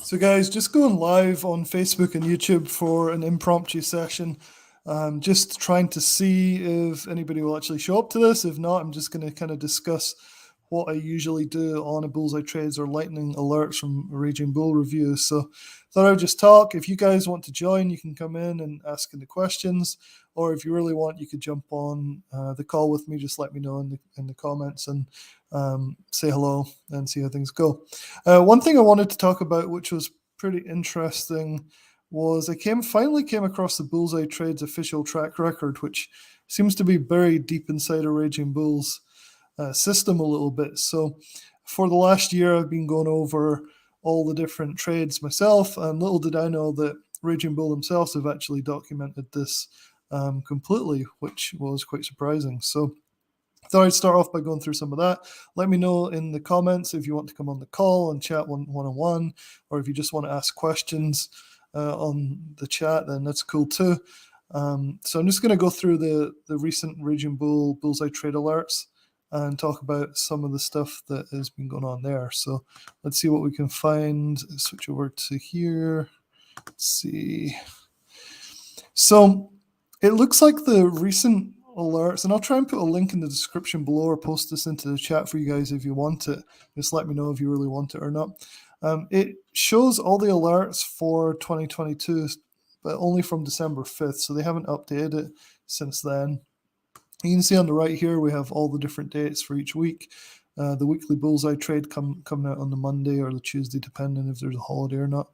So, guys, just going live on Facebook and YouTube for an impromptu session. Just trying to see if anybody will actually show up to this. If not, I'm just going to kind of discuss what I usually do on a Bullseye Trades or lightning alerts from a Raging Bull review. So thought I would just talk. If you guys want to join, you can come in and ask any questions, or if you really want, you could jump on the call with me. Just let me know in the comments and say hello and see how things go. One thing I wanted to talk about, which was pretty interesting, was I finally came across the Bullseye Trades official track record, which seems to be buried deep inside a Raging Bulls system a little bit. So for the last year, I've been going over all the different trades myself, and little did I know that Raging Bull themselves have actually documented this completely, which was quite surprising. So I thought I'd start off by going through some of that. Let me know in the comments if you want to come on the call and chat one-on-one, or if you just want to ask questions on the chat, then that's cool too. So I'm just going to go through the recent Raging Bull Bullseye trade alerts and talk about some of the stuff that has been going on there. So let's see what we can find. Switch over to here. Let's see. So it looks like the recent alerts, and I'll try and put a link in the description below or post this into the chat for you guys if you want it. Just let me know if you really want it or not. It shows all the alerts for 2022, but only from December 5th, so they haven't updated it since then. You can see on the right here, we have all the different dates for each week. The weekly Bullseye trade coming out on the Monday or the Tuesday, depending if there's a holiday or not.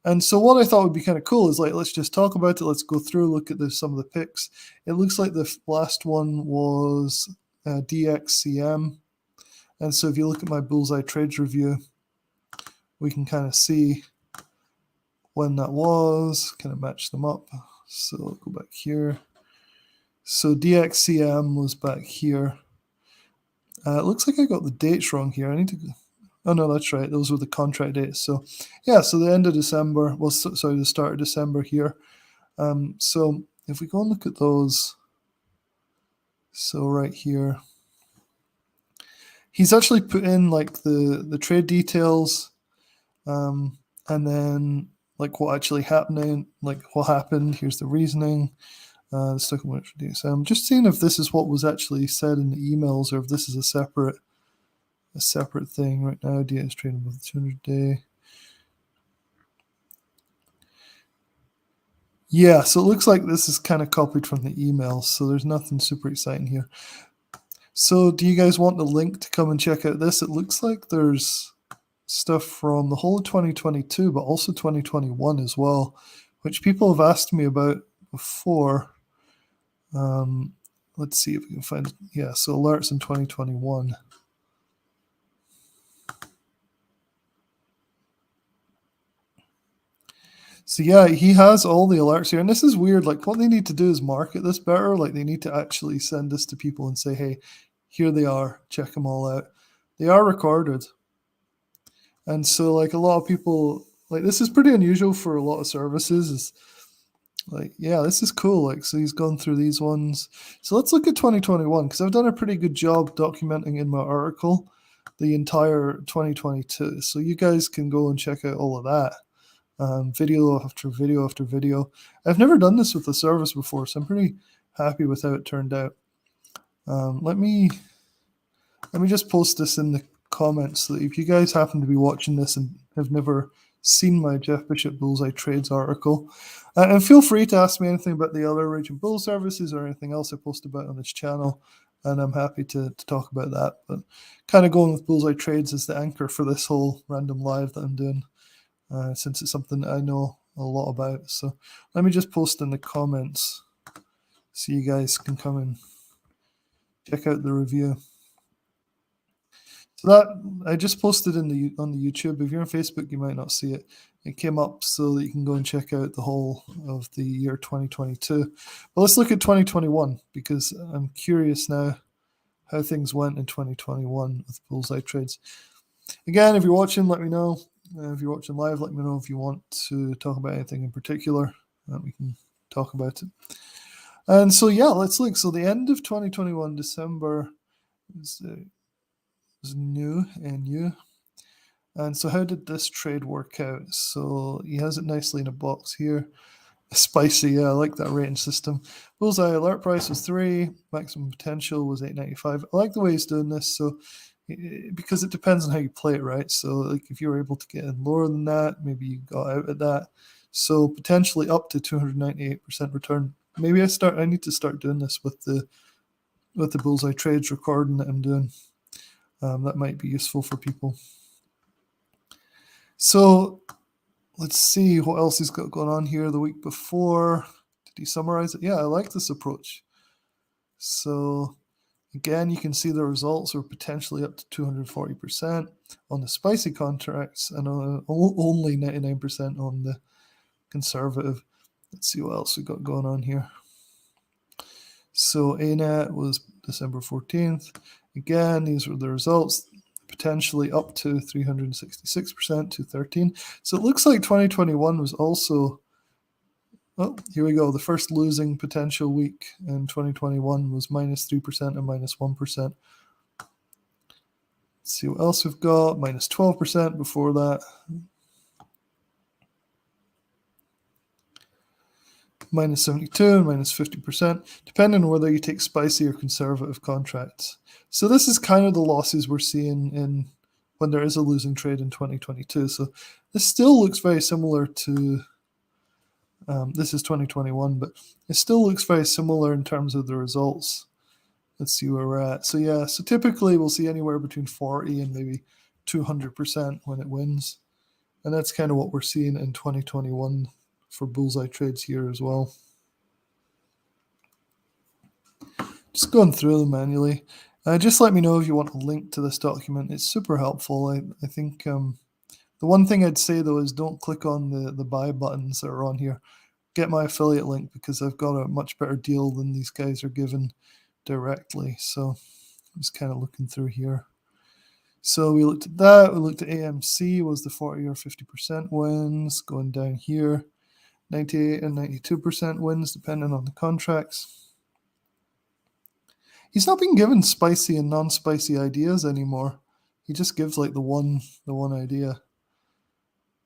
And so what I thought would be kind of cool is, like, let's just talk about it. Let's go through, look at some of the picks. It looks like the last one was DXCM. And so if you look at my Bullseye Trades review, we can kind of see when that was, kind of match them up. So I'll go back here. So DXCM was back here. It looks like I got the dates wrong here. I need to go. Oh, no, that's right. Those were the contract dates. So, yeah, so the end of December, well, sorry, the start of December here. So if we go and look at those, so right here, he's actually put in like the trade details, and then like what actually happened, like what happened. Here's the reasoning. The stock market. So I'm just seeing if this is what was actually said in the emails, or if this is a separate thing. Right now, DS trading with the 200-day. Yeah, so it looks like this is kind of copied from the emails, so there's nothing super exciting here. So do you guys want the link to come and check out this? It looks like there's stuff from the whole of 2022, but also 2021 as well, which people have asked me about before. Let's see if we can find it. Yeah, so alerts in 2021. So yeah, he has all the alerts here, and this is weird. Like, what they need to do is market this better. Like, they need to actually send this to people and say, hey, here they are, check them all out. They are recorded. And so, like, a lot of people, like, this is pretty unusual for a lot of services. Is like, yeah, this is cool. Like, so he's gone through these ones. So let's look at 2021, because I've done a pretty good job documenting in my article the entire 2022. So you guys can go and check out all of that. Video after video after video. I've never done this with the service before, so I'm pretty happy with how it turned out. Let me just post this in the comments so that if you guys happen to be watching this and have never seen my Jeff Bishop Bullseye Trades article, and feel free to ask me anything about the other Raging Bull services or anything else I post about on this channel, and I'm happy to talk about that. But kind of going with Bullseye Trades as the anchor for this whole random live that I'm doing. Since it's something that I know a lot about. So let me just post in the comments so you guys can come and check out the review. So that I just posted on the YouTube. If you're on Facebook, you might not see it. It came up so that you can go and check out the whole of the year 2022. But let's look at 2021, because I'm curious now how things went in 2021 with Bullseye Trades. Again, if you're watching, let me know. If you're watching live, let me know if you want to talk about anything in particular. We can talk about it. And so, yeah, let's look. So the end of 2021, December, is new and new. And so how did this trade work out? So he has it nicely in a box here. Spicy, yeah, I like that rating system. Bullseye alert price was 3, maximum potential was 8.95. I like the way he's doing this, so because it depends on how you play it, right? So like if you were able to get in lower than that, maybe you got out at that. So potentially up to 298% return. Maybe I need to start doing this with the Bullseye Trades recording that I'm doing. That might be useful for people. So let's see what else he's got going on here the week before. Did he summarize it? Yeah, I like this approach. So again, you can see the results are potentially up to 240% on the spicy contracts and only 99% on the conservative. Let's see what else we got going on here. So ANET was December 14th. Again, these were the results. Potentially up to 366% to 13. So it looks like 2021 was also, oh, here we go. The first losing potential week in 2021 was -3% and -1%. Let's see what else we've got. -12% before that. -72 and -50%, depending on whether you take spicy or conservative contracts. So this is kind of the losses we're seeing in when there is a losing trade in 2022. So this still looks very similar to, this is 2021, but it still looks very similar in terms of the results. Let's see where we're at. So yeah, so typically we'll see anywhere between 40 and maybe 200% when it wins. And that's kind of what we're seeing in 2021 for Bullseye Trades here as well. Just going through them manually. Just let me know if you want a link to this document. It's super helpful. I think the one thing I'd say though is don't click on the buy buttons that are on here. Get my affiliate link because I've got a much better deal than these guys are given directly. So I'm just kind of looking through here. So we looked at that. We looked at AMC was the 40 or 50% wins. Going down here, 98 and 92% wins depending on the contracts. He's not being given spicy and non-spicy ideas anymore. He just gives like the one idea.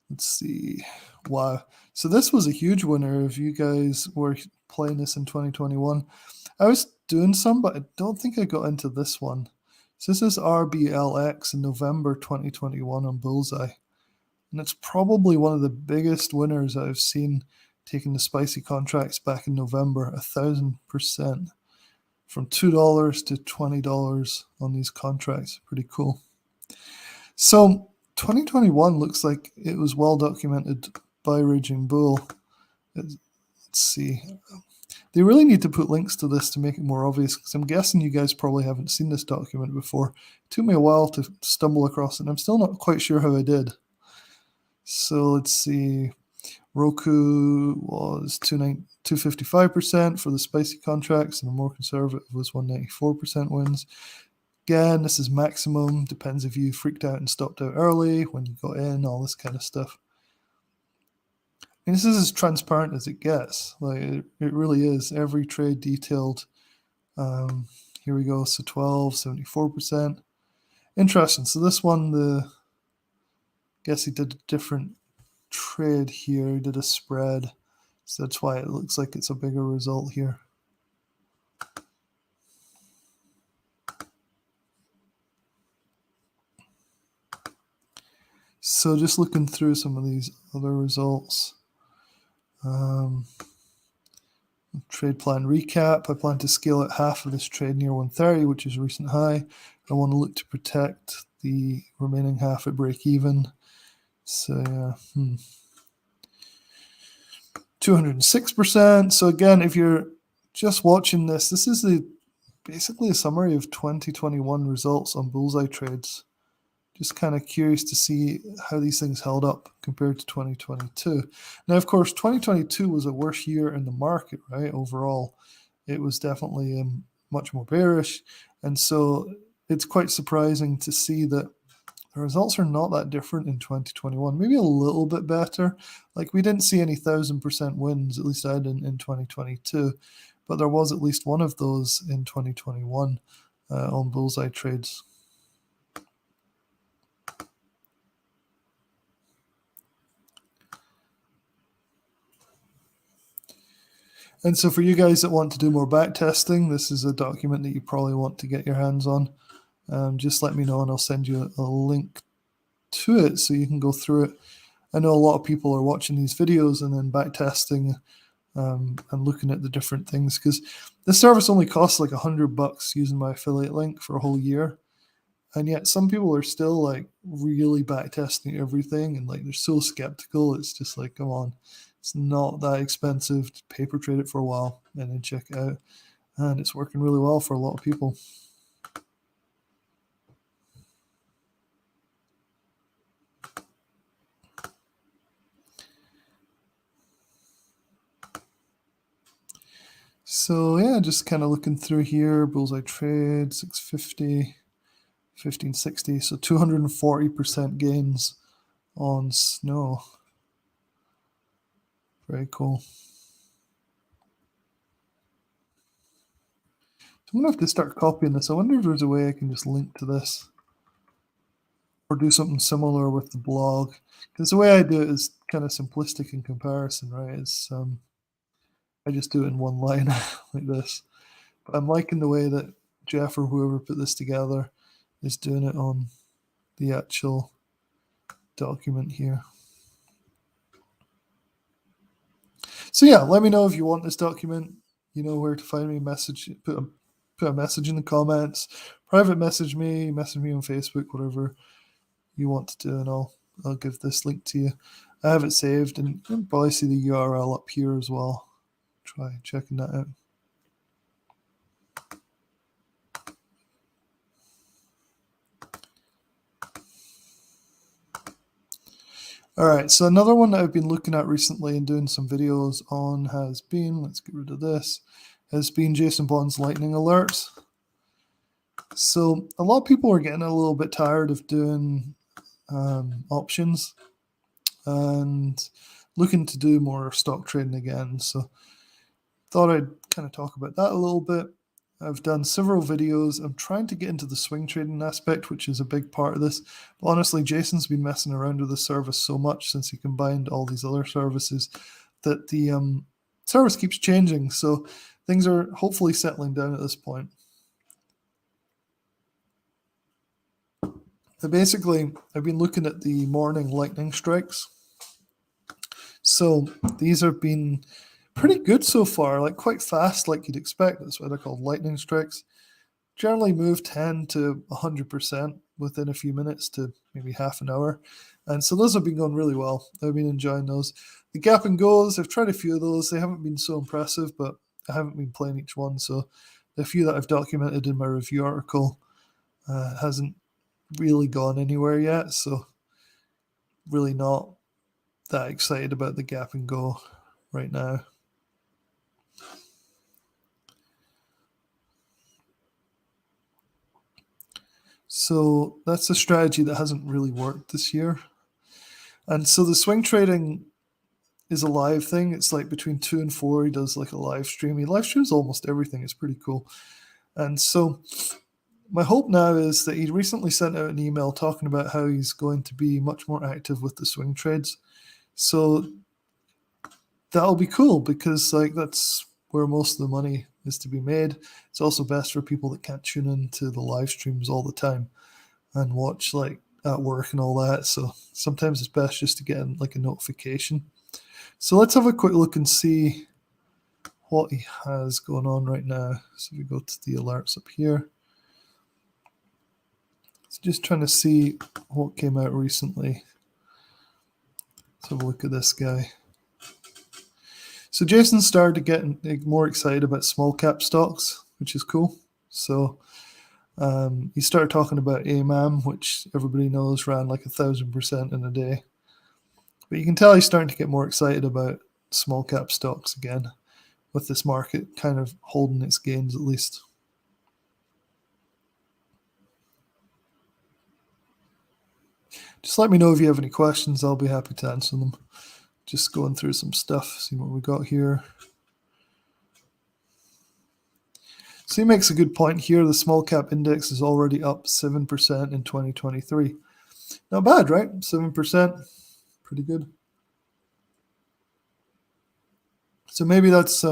Let's see. Wow. So this was a huge winner if you guys were playing this in 2021. I was doing some, but I don't think I got into this one. So this is RBLX in November 2021 on Bullseye. And it's probably one of the biggest winners I've seen taking the spicy contracts back in November, 1,000%. From $2 to $20 on these contracts. Pretty cool. So 2021 looks like it was well documented by Raging Bull. Let's see. They really need to put links to this to make it more obvious because I'm guessing you guys probably haven't seen this document before. It took me a while to stumble across it and I'm still not quite sure how I did. So let's see. Roku was 255% for the spicy contracts, and the more conservative was 194% wins. Again, this is maximum. Depends if you freaked out and stopped out early, when you got in, all this kind of stuff. And this is as transparent as it gets. Like it really is. Every trade detailed. Here we go. So 12, 74%. Interesting. So this one, guess he did a different trade here. He did a spread. So that's why it looks like it's a bigger result here. So just looking through some of these other results. Trade plan recap. I plan to scale at half of this trade near 130, which is recent high. I want to look to protect the remaining half at break even. So yeah, 206%. So again, if you're just watching this, this is basically a summary of 2021 results on Bullseye Trades. Just kind of curious to see how these things held up compared to 2022. Now, of course, 2022 was a worse year in the market, right? Overall, it was definitely much more bearish. And so it's quite surprising to see that the results are not that different in 2021, maybe a little bit better. Like we didn't see any 1,000% wins, at least I didn't in 2022, but there was at least one of those in 2021 on Bullseye Trades. And so for you guys that want to do more back testing, this is a document that you probably want to get your hands on. Just let me know and I'll send you a link to it so you can go through it. I know a lot of people are watching these videos and then back testing and looking at the different things, because this service only costs like $100 using my affiliate link for a whole year. And yet some people are still like really back testing everything and like they're so skeptical. It's just like, come on, it's not that expensive to paper trade it for a while and then check it out. And it's working really well for a lot of people. So yeah, just kind of looking through here, Bullseye Trades, 650, 1560, so 240% gains on snow. Very cool. I'm gonna have to start copying this. I wonder if there's a way I can just link to this or do something similar with the blog. Because the way I do it is kind of simplistic in comparison, right? It's I just do it in one line like this. But I'm liking the way that Jeff or whoever put this together is doing it on the actual document here. So yeah, let me know if you want this document. You know where to find me. Message, put a message in the comments, private message me on Facebook, whatever you want to do, and I'll give this link to you. I have it saved, and you can probably see the URL up here as well. Try checking that out. All right, so another one that I've been looking at recently and doing some videos on has been, let's get rid of this, has been Jason Bond's lightning alerts. So a lot of people are getting a little bit tired of doing options and looking to do more stock trading again. So thought I'd kind of talk about that a little bit. I've done several videos. I'm trying to get into the swing trading aspect, which is a big part of this. But honestly, Jason's been messing around with the service so much since he combined all these other services that the service keeps changing. So things are hopefully settling down at this point. But basically, I've been looking at the morning lightning strikes. So these have been pretty good so far, like quite fast, like you'd expect. That's why they're called lightning strikes. Generally move 10 to 100% within a few minutes to maybe half an hour. And so those have been going really well. I've been enjoying those. The gap and goes, I've tried a few of those. They haven't been so impressive, but I haven't been playing each one. So the few that I've documented in my review article hasn't really gone anywhere yet. So really not that excited about the gap and go right now. So that's a strategy that hasn't really worked this year. And so the swing trading is a live thing. It's like between 2 and 4, he does like a live stream. He live streams almost everything. It's pretty cool. And so my hope now is that he recently sent out an email talking about how he's going to be much more active with the swing trades. So that'll be cool because like that's where most of the money is to be made. It's also best for people that can't tune into the live streams all the time and watch like at work and all that. So sometimes it's best just to get like a notification. So let's have a quick look and see what he has going on right now. So we go to the alerts up here. So just trying to see what came out recently. Let's have a look at this guy. So Jason started to get more excited about small cap stocks, which is cool. So he started talking about AMAM, which everybody knows ran like 1,000% in a day. But you can tell he's starting to get more excited about small cap stocks again, with this market kind of holding its gains at least. Just let me know if you have any questions. I'll be happy to answer them. Just going through some stuff, see what we got here. So he makes a good point here. The small cap index is already up 7% in 2023. Not bad, right? 7%, pretty good. So maybe that's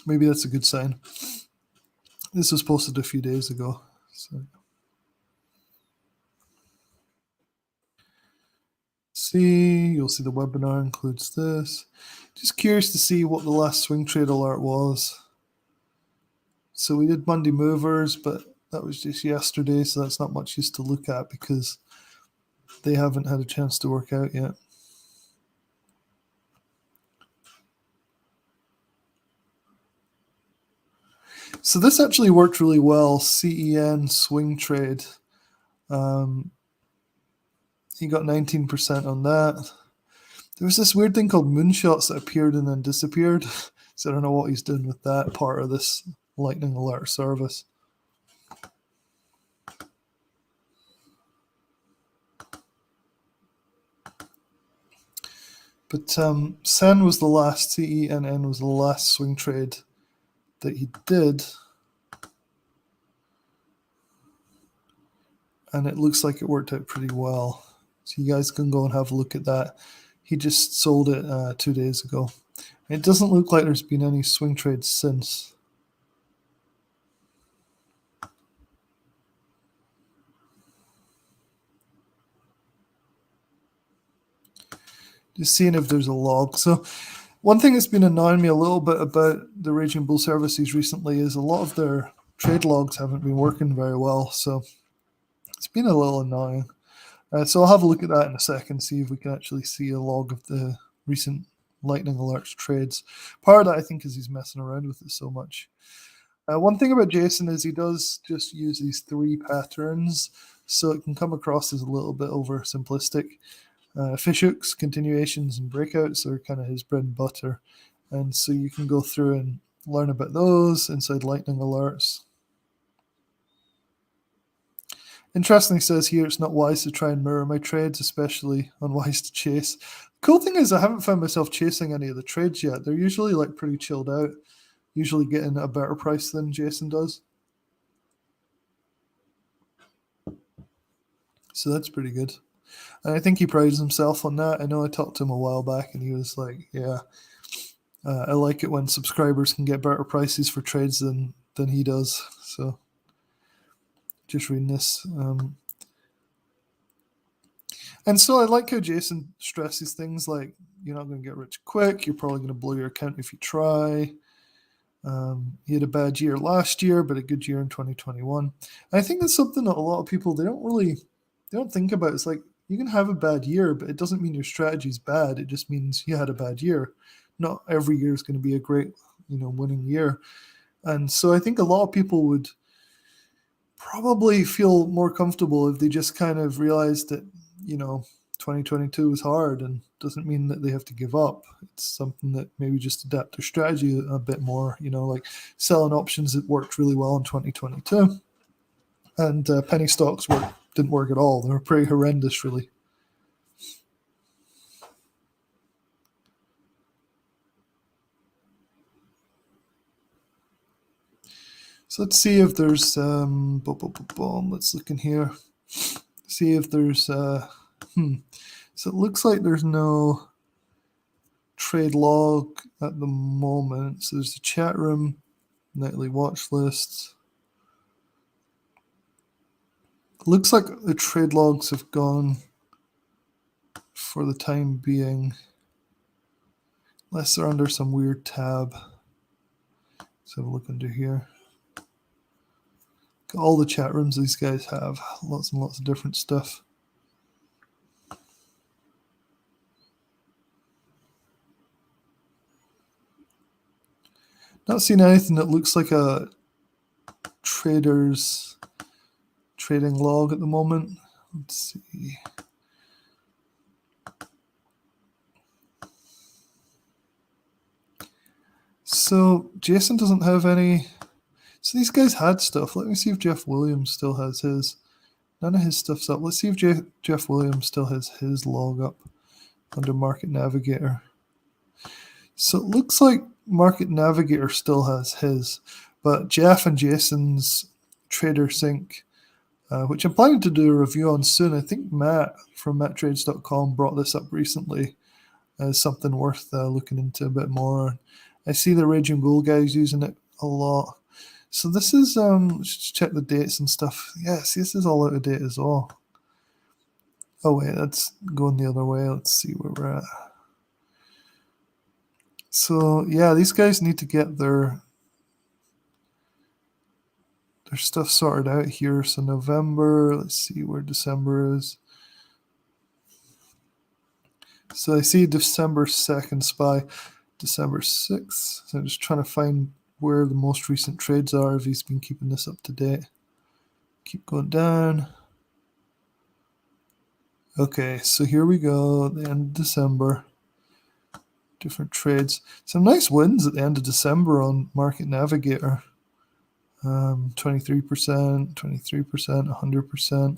maybe that's a good sign. This was posted a few days ago. So you'll see the webinar includes this. Just curious to see what the last swing trade alert was. So we did Monday movers, but that was just yesterday, so that's not much use to look at because they haven't had a chance to work out yet. So this actually worked really well. CEN swing trade. He got 19% on that. There was this weird thing called moonshots that appeared and then disappeared. So I don't know what he's doing with that part of this lightning alert service. But CEN was the last, CENN was the last swing trade that he did. And it looks like it worked out pretty well. So you guys can go and have a look at that. He just sold it 2 days ago. It doesn't look like there's been any swing trades since. Just seeing if there's a log. So one thing that's been annoying me a little bit about the Raging Bull services recently is a lot of their trade logs haven't been working very well. So it's been a little annoying. So I'll have a look at that in a second, see if we can actually see a log of the recent lightning alerts trades. Part of that, I think, is he's messing around with it so much. One thing about Jason is he does just use these 3 patterns, so it can come across as a little bit oversimplistic. Fish hooks, continuations, and breakouts are kind of his bread and butter. And so you can go through and learn about those inside lightning alerts. Interestingly says here, it's not wise to try and mirror my trades, especially unwise to chase. Cool thing is I haven't found myself chasing any of the trades yet. They're usually like pretty chilled out, usually getting a better price than Jason does. So that's pretty good. And I think he prides himself on that. I know I talked to him a while back and he was like, yeah, I like it when subscribers can get better prices for trades than he does. So just reading this. And so I like how Jason stresses things like you're not going to get rich quick. You're probably going to blow your account if you try. He had a bad year last year, but a good year in 2021. And I think that's something that a lot of people, they don't think about. It's like you can have a bad year, but it doesn't mean your strategy is bad. It just means you had a bad year. Not every year is going to be a great, winning year. And so I think a lot of people would probably feel more comfortable if they just kind of realized that, 2022 was hard and doesn't mean that they have to give up. It's something that maybe just adapt their strategy a bit more, like selling options that worked really well in 2022. And penny stocks didn't work at all. They were pretty horrendous, really. So let's see if there's let's look in here. See if there's So it looks like there's no trade log at the moment. So there's the chat room, nightly watch lists. Looks like the trade logs have gone for the time being, unless they're under some weird tab. Let's have a look under here. Got all the chat rooms these guys have, lots and lots of different stuff. Not seeing anything that looks like a trader's trading log at the moment. Let's see. So Jason doesn't have any. So these guys had stuff. Let me see if Jeff Williams still has his. None of his stuff's up. Let's see if Jeff Williams still has his log up under Market Navigator. So it looks like Market Navigator still has his, but Jeff and Jason's Trader Sync, which I'm planning to do a review on soon. I think Matt from matttrades.com brought this up recently as something worth looking into a bit more. I see the Raging Bull guys using it a lot. So this is, let's check the dates and stuff. Yes, this is all out of date as well. Oh wait, that's going the other way. Let's see where we're at. So yeah, these guys need to get their stuff sorted out here. So November, let's see where December is. So I see December 2nd SPY, December 6th. So I'm just trying to find where the most recent trades are, if he's been keeping this up to date. Keep going down. Okay, so here we go, the end of December. Different trades. Some nice wins at the end of December on Market Navigator. 23%, 23%, 100%.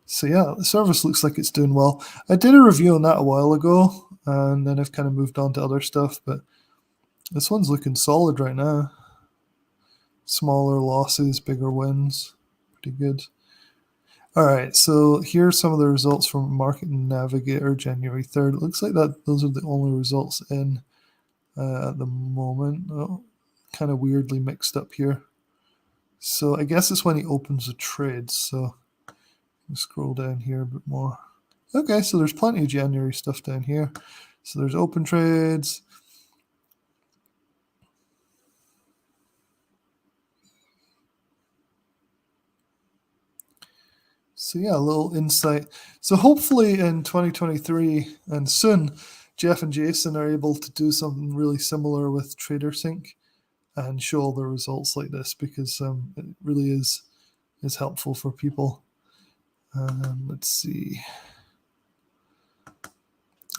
So yeah, the service looks like it's doing well. I did a review on that a while ago, and then I've kind of moved on to other stuff, but this one's looking solid right now. Smaller losses, bigger wins. Pretty good. All right, so here's some of the results from Market Navigator January 3rd. It looks like that those are the only results in at the moment. Oh, kind of weirdly mixed up here. So I guess it's when he opens the trades. So scroll down here a bit more. Okay, so there's plenty of January stuff down here. So there's open trades. So yeah, a little insight. So hopefully in 2023 and soon, Jeff and Jason are able to do something really similar with TraderSync and show all the results like this, because it really is helpful for people. Let's see.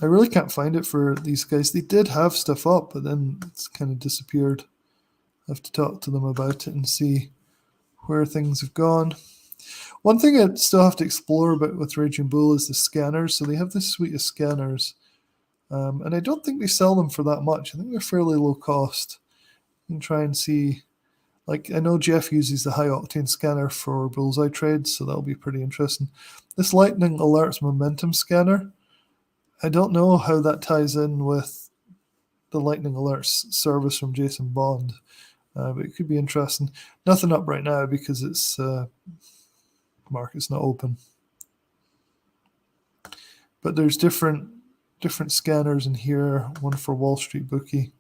I really can't find it for these guys. They did have stuff up, but then it's kind of disappeared. I have to talk to them about it and see where things have gone. One thing I still have to explore about with Raging Bull is the scanners. So they have this suite of scanners, and I don't think they sell them for that much. I think they're fairly low cost. You can try and see, like, I know Jeff uses the high octane scanner for Bullseye Trades, so that'll be pretty interesting. This Lightning Alerts Momentum scanner, I don't know how that ties in with the Lightning Alerts service from Jason Bond, but it could be interesting. Nothing up right now because it's market's not open. But there's different scanners in here, one for Wall Street Bookie.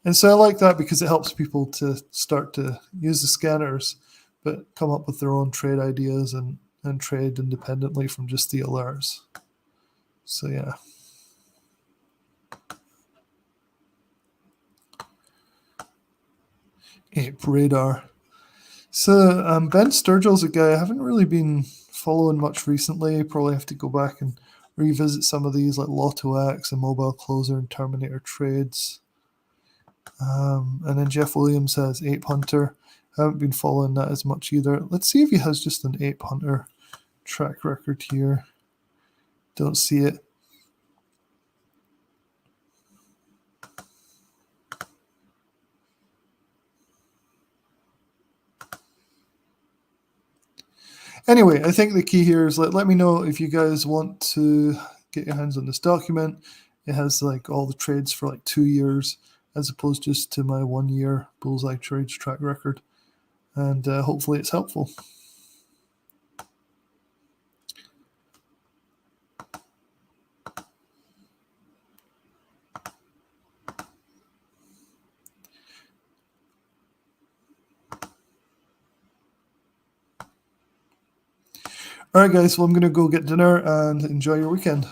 And so I like that because it helps people to start to use the scanners, but come up with their own trade ideas and trade independently from just the alerts. So yeah. Ape Radar. So Ben Sturgill's a guy I haven't really been following much recently. Probably have to go back and revisit some of these, like Lotto X and Mobile Closer and Terminator Trades. And then Jeff Williams has Ape Hunter. I haven't been following that as much either. Let's see if he has just an Ape Hunter track record here. Don't see it. Anyway, I think the key here is let me know if you guys want to get your hands on this document. It has like all the trades for like 2 years, as opposed just to my 1 year Bullseye Trades track record. And hopefully it's helpful. All right, guys. Well, I'm going to go get dinner and enjoy your weekend.